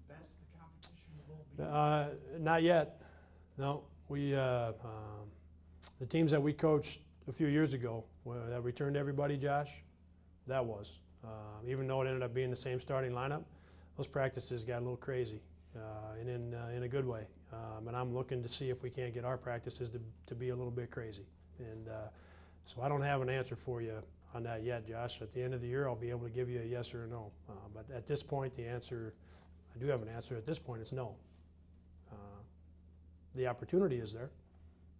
That's the competition you will be. Not yet. No, the teams that we coached a few years ago that returned everybody, Josh, that was. Even though it ended up being the same starting lineup, those practices got a little crazy, and in a good way. And I'm looking to see if we can't get our practices to be a little bit crazy. And so I don't have an answer for you on that yet, Josh. At the end of the year, I'll be able to give you a yes or a no. But at this point, the answer, I do have an answer. At this point, it's no. The opportunity is there,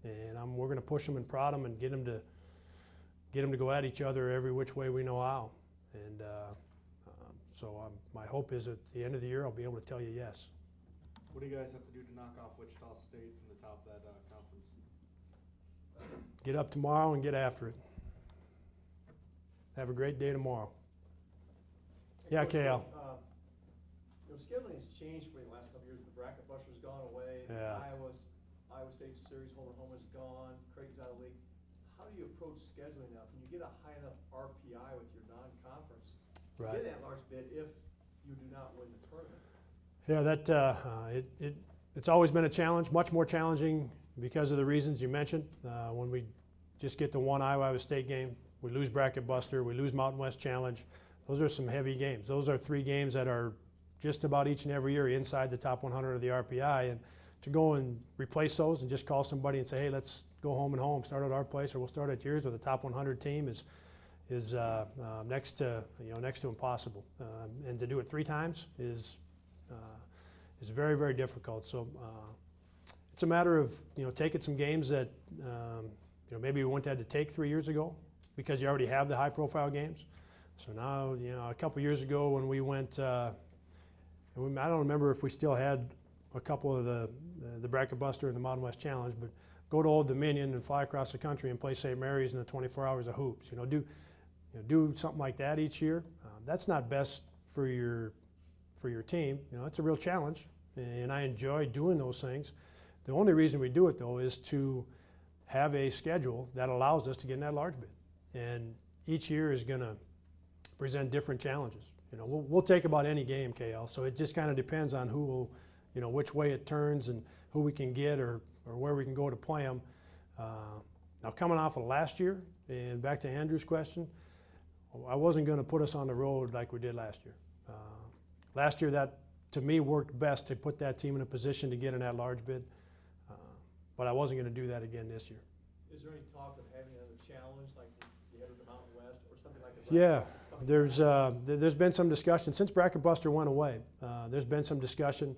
and we're going to push them and prod them and get them to go at each other every which way we know how. And so my hope is at the end of the year I'll be able to tell you yes. What do you guys have to do to knock off Wichita State from the top of that conference? Get up tomorrow and get after it. Have a great day tomorrow. Hey, Yeah, Coach, KL. Scheduling has changed for you the last couple of years. The bracket buster's gone away. Yeah. Iowa State series home and home is gone. Creighton's out of the league. How do you approach scheduling now? Can you get a high enough RPI with your non-conference to Right. get that large bid if you do not win the tournament? Yeah, it's always been a challenge, much more challenging because of the reasons you mentioned. When we just get the one Iowa State game, we lose Bracket Buster, we lose Mountain West Challenge. Those are some heavy games. Those are 3 games that are just about each and every year inside the top 100 of the RPI. And to go and replace those and just call somebody and say, hey, let's go home and home, start at our place, or we'll start at yours with a top 100 team is next to impossible. And to do it 3 times is very, very difficult. So it's a matter of taking some games that maybe we wouldn't have had to take 3 years ago because you already have the high-profile games. So now a couple years ago when we went, I don't remember if we still had a couple of the Bracket Buster and the Mountain West Challenge, but go to Old Dominion and fly across the country and play St. Mary's in the 24 hours of hoops. Do something like that each year. That's not best for your team. It's a real challenge, and I enjoy doing those things. The only reason we do it though is to have a schedule that allows us to get in that large bid, and each year is going to present different challenges. We'll take about any game, KL. So it just kind of depends on who will, which way it turns and who we can get or where we can go to play them. Now coming off of last year, and back to Andrew's question, I wasn't going to put us on the road like we did last year. Last year, that to me worked best to put that team in a position to get in that large bid, but I wasn't going to do that again this year. Is there any talk of having another challenge like you had with the Mountain West or something like that? Yeah, there's been some discussion since Bracket Buster went away. There's been some discussion.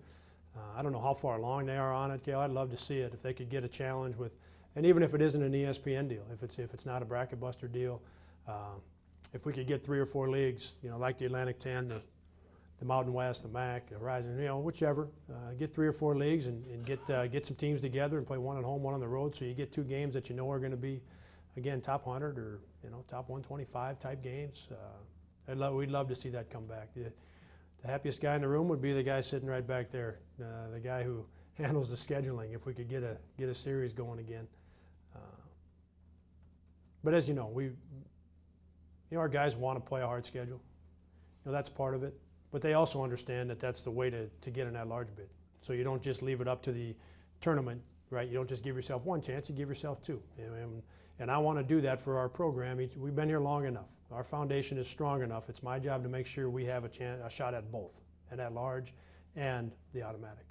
I don't know how far along they are on it, Gail. I'd love to see it if they could get a challenge with, and even if it isn't an ESPN deal, if it's not a Bracket Buster deal, if we could get 3 or 4 leagues, like the Atlantic 10, the Mountain West, the MAC, the Horizon, whichever, get 3 or 4 leagues and get some teams together and play one at home, one on the road, so you get 2 games that are going to be, again, top 100 or top 125 type games. We'd love to see that come back. The happiest guy in the room would be the guy sitting right back there, the guy who handles the scheduling. If we could get a series going again, but as you know, our guys want to play a hard schedule. That's part of it. But they also understand that that's the way to get in that large bid. So you don't just leave it up to the tournament, right? You don't just give yourself 1 chance, you give yourself 2. And I want to do that for our program. We've been here long enough. Our foundation is strong enough. It's my job to make sure we have a shot at both, and at large and the automatic.